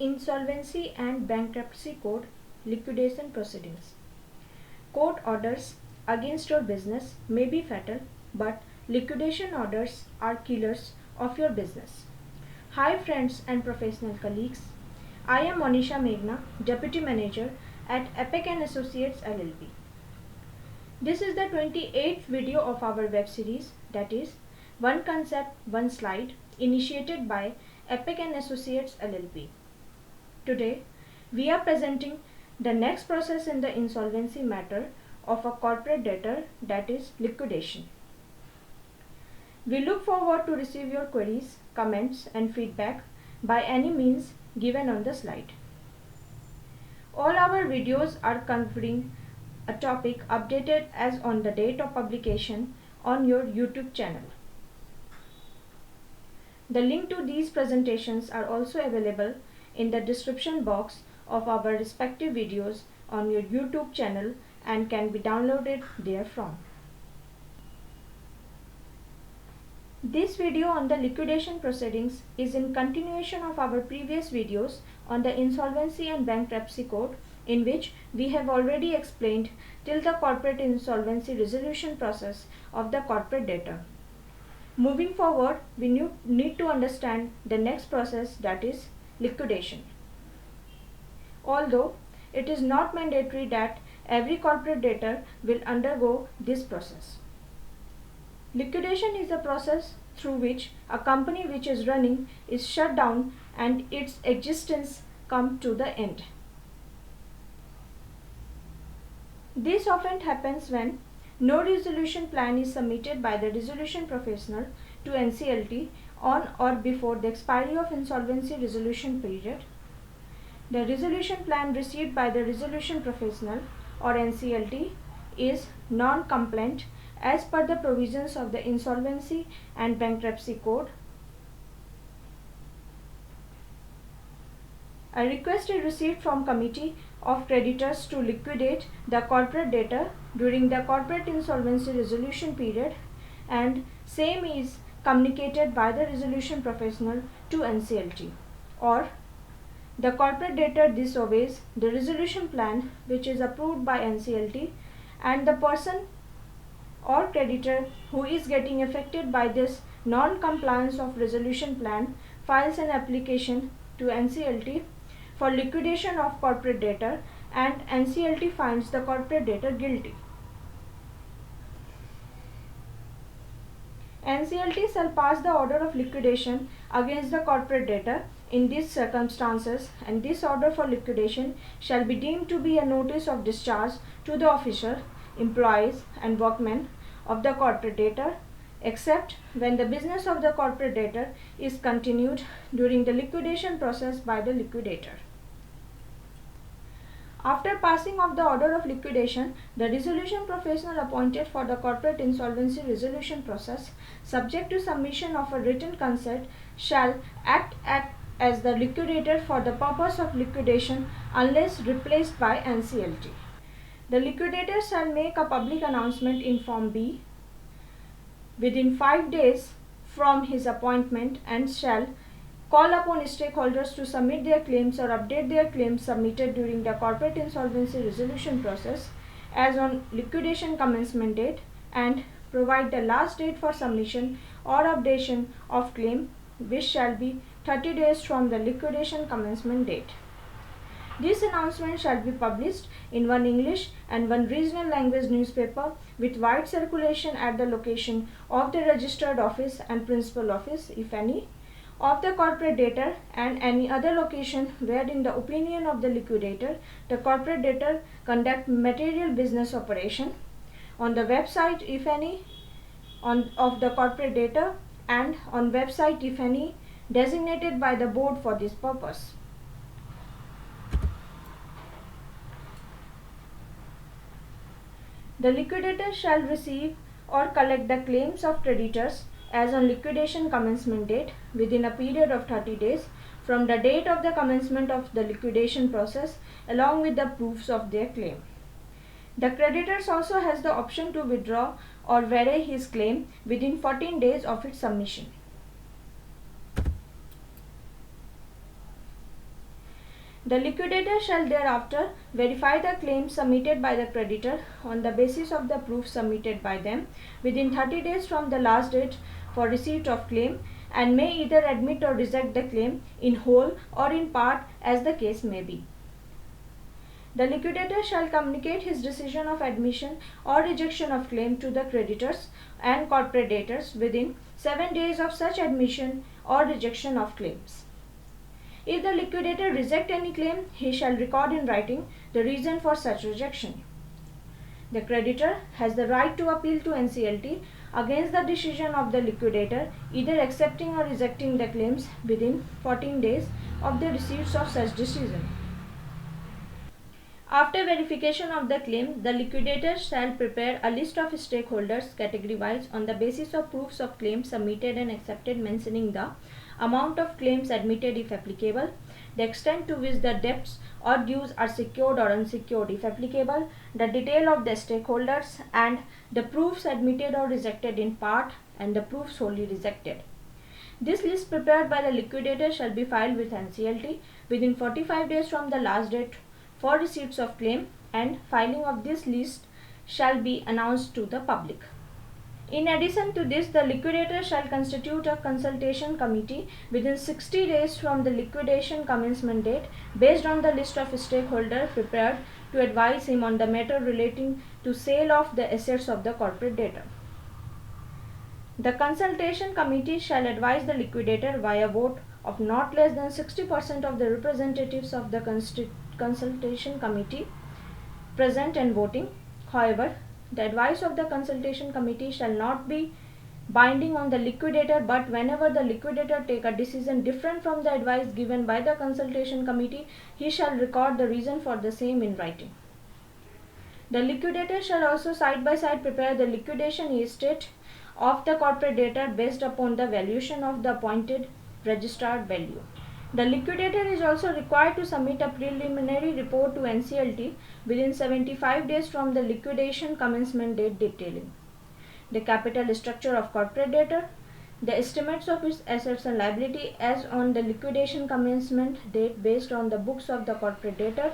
Insolvency and Bankruptcy Code liquidation proceedings. Court orders against your business may be fatal, but liquidation orders are killers of your business. Hi friends and professional colleagues. I am Monisha Meghna, Deputy Manager at Epic & Associates LLP. This is the 28th video of our web series, that is One Concept, One Slide, initiated by Epic & Associates LLP. Today, we are presenting the next process in the insolvency matter of a corporate debtor, that is liquidation. We look forward to receive your queries, comments and feedback by any means given on the slide. All our videos are covering a topic updated as on the date of publication on your YouTube channel. The link to these presentations are also available in the description box of our respective videos on your YouTube channel and can be downloaded therefrom. This video on the liquidation proceedings is in continuation of our previous videos on the Insolvency and Bankruptcy Code, in which we have already explained till the corporate insolvency resolution process of the corporate debtor. Moving forward, we need to understand the next process, that is liquidation. Although it is not mandatory that every corporate debtor will undergo this process. Liquidation is a process through which a company which is running is shut down and its existence comes to the end. This often happens when no resolution plan is submitted by the resolution professional to NCLT on or before the expiry of insolvency resolution period. The resolution plan received by the resolution professional or NCLT is non-compliant as per the provisions of the Insolvency and Bankruptcy Code. A request is received from Committee of Creditors to liquidate the corporate debtor during the corporate insolvency resolution period, and same is communicated by the resolution professional to NCLT, or the corporate debtor disobeys the resolution plan which is approved by NCLT, and the person or creditor who is getting affected by this non-compliance of resolution plan files an application to NCLT for liquidation of corporate debtor, and NCLT finds the corporate debtor guilty. NCLT shall pass the order of liquidation against the corporate debtor in these circumstances, and this order for liquidation shall be deemed to be a notice of discharge to the officer, employees and workmen of the corporate debtor, except when the business of the corporate debtor is continued during the liquidation process by the liquidator. After passing of the order of liquidation, the resolution professional appointed for the corporate insolvency resolution process, subject to submission of a written consent, shall act as the liquidator for the purpose of liquidation unless replaced by NCLT. The liquidator shall make a public announcement in Form B within 5 days from his appointment, and shall call upon stakeholders to submit their claims or update their claims submitted during the corporate insolvency resolution process as on liquidation commencement date, and provide the last date for submission or updation of claim, which shall be 30 days from the liquidation commencement date. This announcement shall be published in one English and one regional language newspaper with wide circulation at the location of the registered office and principal office, if any, of the corporate debtor, and any other location where, in the opinion of the liquidator, the corporate debtor conduct material business operation, on the website, if any, of the corporate debtor, and on website, if any, designated by the board for this purpose. The liquidator shall receive or collect the claims of creditors as on liquidation commencement date within a period of 30 days from the date of the commencement of the liquidation process, along with the proofs of their claim. The creditors also has the option to withdraw or vary his claim within 14 days of its submission. The liquidator shall thereafter verify the claims submitted by the creditor on the basis of the proof submitted by them within 30 days from the last date for receipt of claim, and may either admit or reject the claim in whole or in part as the case may be. The liquidator shall communicate his decision of admission or rejection of claim to the creditors and corporate debtors within 7 days of such admission or rejection of claims. If the liquidator reject any claim, he shall record in writing the reason for such rejection. The creditor has the right to appeal to NCLT against the decision of the liquidator, either accepting or rejecting the claims within 14 days of the receipt of such decision. After verification of the claim, the liquidator shall prepare a list of stakeholders category-wise on the basis of proofs of claim submitted and accepted, mentioning the amount of claims admitted if applicable, the extent to which the debts or dues are secured or unsecured if applicable, the detail of the stakeholders, and the proofs admitted or rejected in part and the proofs wholly rejected. This list prepared by the liquidator shall be filed with NCLT within 45 days from the last date for receipts of claim, and filing of this list shall be announced to the public. In addition to this, the liquidator shall constitute a consultation committee within 60 days from the liquidation commencement date based on the list of stakeholders prepared to advise him on the matter relating to sale of the assets of the corporate debtor. The consultation committee shall advise the liquidator via vote of not less than 60% of the representatives of the consultation committee present and voting. However, the advice of the consultation committee shall not be binding on the liquidator, but whenever the liquidator take a decision different from the advice given by the consultation committee, he shall record the reason for the same in writing. The liquidator shall also side by side prepare the liquidation estate of the corporate debtor based upon the valuation of the appointed registered value. The liquidator is also required to submit a preliminary report to NCLT within 75 days from the liquidation commencement date, detailing the capital structure of corporate debtor, the estimates of its assets and liability as on the liquidation commencement date based on the books of the corporate debtor,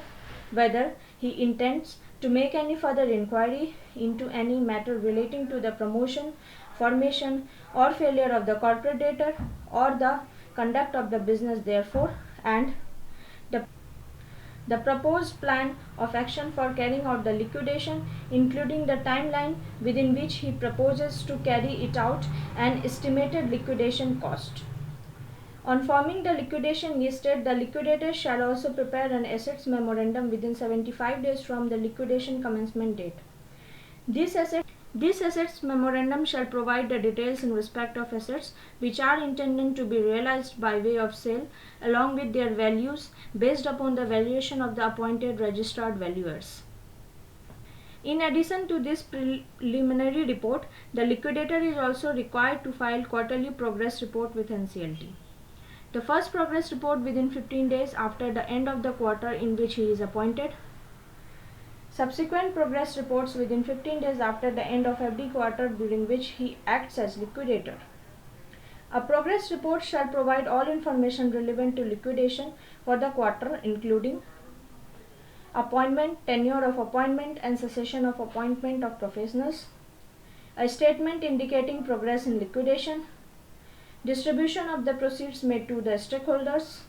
whether he intends to make any further inquiry into any matter relating to the promotion, formation or failure of the corporate debtor or the conduct of the business therefore, and the proposed plan of action for carrying out the liquidation, including the timeline within which he proposes to carry it out and estimated liquidation cost. On forming the liquidation estate, the liquidator shall also prepare an assets memorandum within 75 days from the liquidation commencement date. This assets memorandum shall provide the details in respect of assets which are intended to be realized by way of sale, along with their values based upon the valuation of the appointed registered valuers. In addition to this preliminary report, the liquidator is also required to file quarterly progress report with NCLT. The first progress report within 15 days after the end of the quarter in which he is appointed. Subsequent progress reports within 15 days after the end of every quarter during which he acts as liquidator. A progress report shall provide all information relevant to liquidation for the quarter, including appointment, tenure of appointment and cessation of appointment of professionals, a statement indicating progress in liquidation, distribution of the proceeds made to the stakeholders,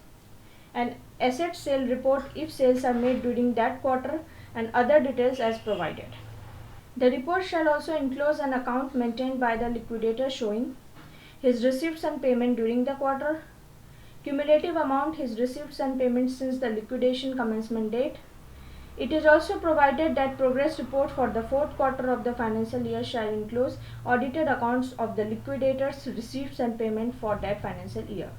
an asset sale report if sales are made during that quarter, and other details as provided. The report shall also enclose an account maintained by the liquidator showing his receipts and payment during the quarter, cumulative amount his receipts and payments since the liquidation commencement date. It is also provided that progress report for the fourth quarter of the financial year shall enclose audited accounts of the liquidator's receipts and payment for that financial year.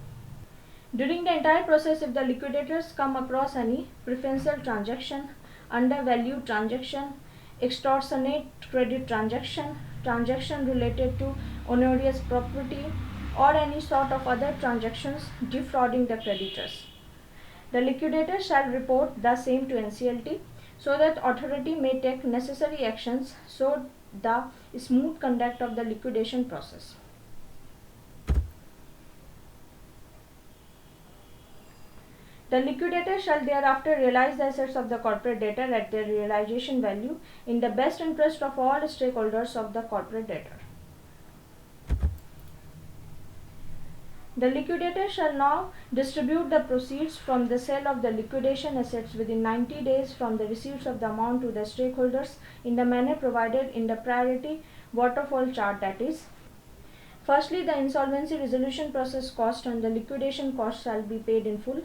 During the entire process, if the liquidators come across any preferential transaction, undervalued transaction, extortionate credit transaction, transaction related to onerous property, or any sort of other transactions defrauding the creditors, the liquidator shall report the same to NCLT so that authority may take necessary actions so the smooth conduct of the liquidation process. The liquidator shall thereafter realize the assets of the corporate debtor at their realization value in the best interest of all stakeholders of the corporate debtor. The liquidator shall now distribute the proceeds from the sale of the liquidation assets within 90 days from the receipts of the amount to the stakeholders in the manner provided in the priority waterfall chart, that is, firstly, the insolvency resolution process cost and the liquidation cost shall be paid in full.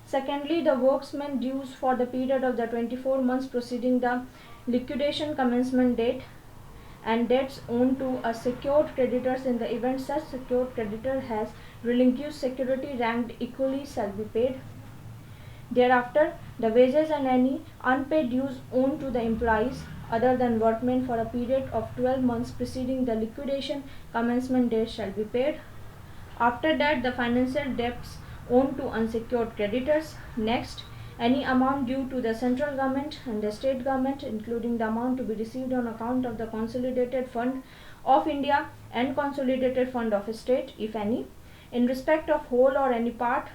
Secondly, the worksman dues for the period of the 24 months preceding the liquidation commencement date and debts owed to a secured creditors in the event such secured creditor has relinquished security ranked equally shall be paid. Thereafter, the wages and any unpaid dues owed to the employees other than workmen for a period of 12 months preceding the liquidation commencement date shall be paid. After that, the financial debts owed to unsecured creditors. Next, any amount due to the central government and the state government, including the amount to be received on account of the Consolidated Fund of India and Consolidated Fund of a State, if any, in respect of whole or any part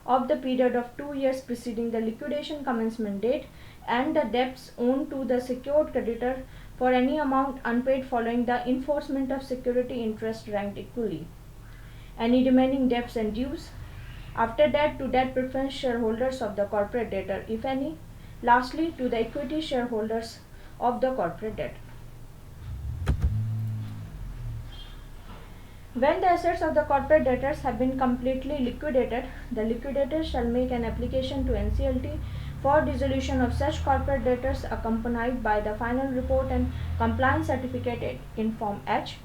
of the period of 2 years preceding the liquidation commencement date, and the debts owed to the secured creditor for any amount unpaid following the enforcement of security interest ranked equally. Any remaining debts and dues. After that, to debt preference shareholders of the corporate debtor, if any. Lastly, to the equity shareholders of the corporate debtor. When the assets of the corporate debtors have been completely liquidated, the liquidator shall make an application to NCLT for dissolution of such corporate debtors accompanied by the final report and compliance certificate in Form H.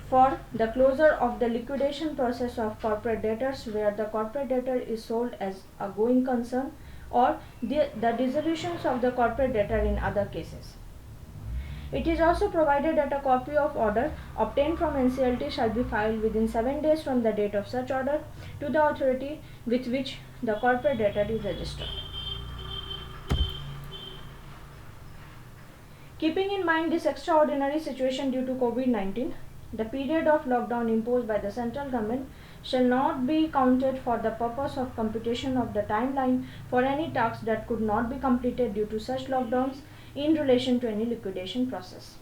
For the closure of the liquidation process of corporate debtors where the corporate debtor is sold as a going concern, or the dissolutions of the corporate debtor in other cases. It is also provided that a copy of order obtained from NCLT shall be filed within 7 days from the date of such order to the authority with which the corporate debtor is registered. Keeping in mind this extraordinary situation due to COVID-19, the period of lockdown imposed by the central government shall not be counted for the purpose of computation of the timeline for any tasks that could not be completed due to such lockdowns in relation to any liquidation process.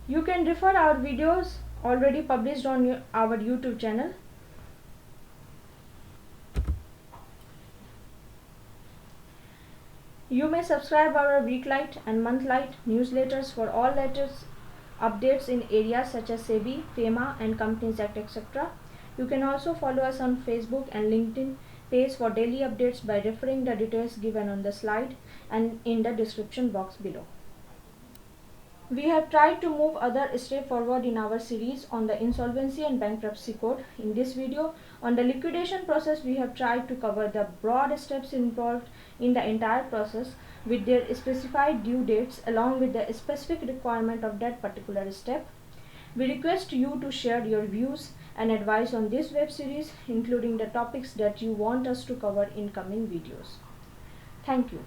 You can refer our videos already published on our YouTube channel. You may subscribe our weeklight and monthlight newsletters for all latest updates in areas such as SEBI, FEMA and Companies Act, etc. You can also follow us on Facebook and LinkedIn page for daily updates by referring the details given on the slide and in the description box below. We have tried to move other step forward in our series on the insolvency and bankruptcy code. In this video on the liquidation process, we have tried to cover the broad steps involved in the entire process with their specified due dates along with the specific requirement of that particular step. We request you to share your views and advice on this web series, including the topics that you want us to cover in coming videos. Thank you.